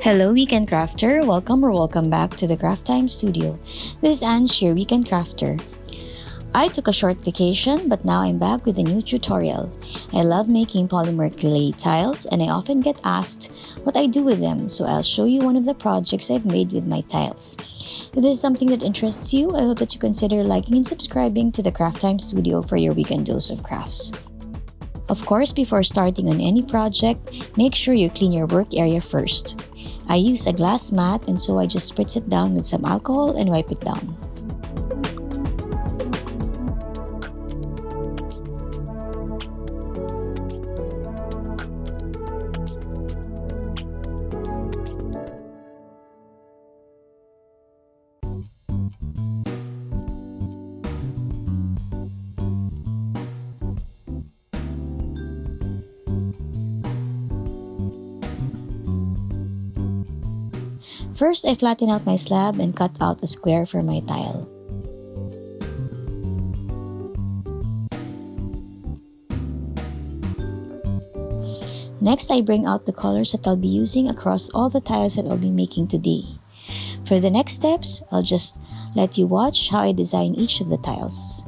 Hello, Weekend Crafter. Welcome back to the Craft Time Studio. This is Ange, your Weekend Crafter. I took a short vacation, but now I'm back with a new tutorial. I love making polymer clay tiles, and I often get asked what I do with them, so I'll show you one of the projects I've made with my tiles. If this is something that interests you, I hope that you consider liking and subscribing to the Craft Time Studio for your weekend dose of crafts. Of course, before starting on any project, make sure you clean your work area first. I use a glass mat, and so I just spritz it down with some alcohol and wipe it down. First, I flatten out my slab and cut out a square for my tile. Next, I bring out the colors that I'll be using across all the tiles that I'll be making today. For the next steps, I'll just let you watch how I design each of the tiles.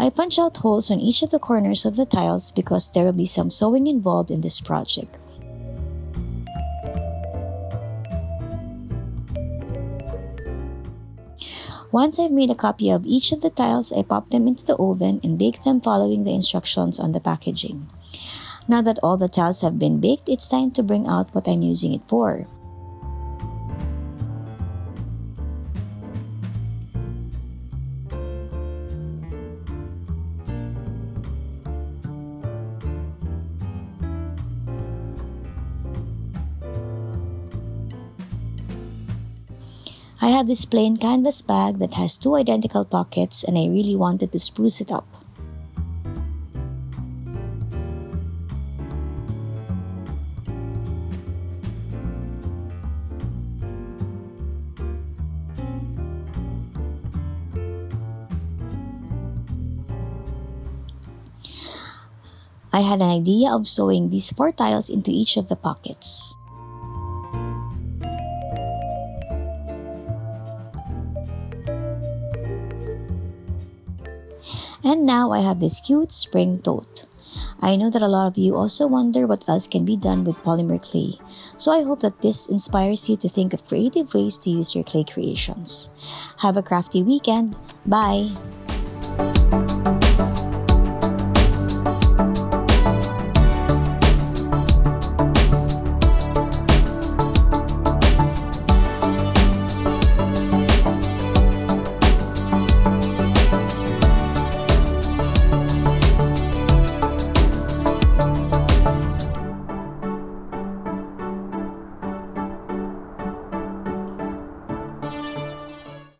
I punch out holes on each of the corners of the tiles because there will be some sewing involved in this project. Once I've made a copy of each of the tiles, I pop them into the oven and bake them following the instructions on the packaging. Now that all the tiles have been baked, it's time to bring out what I'm using it for. I have this plain canvas bag that has 2 identical pockets and I really wanted to spruce it up. I had an idea of sewing these 4 tiles into each of the pockets. And now I have this cute spring tote. I know that a lot of you also wonder what else can be done with polymer clay, so I hope that this inspires you to think of creative ways to use your clay creations. Have a crafty weekend. Bye!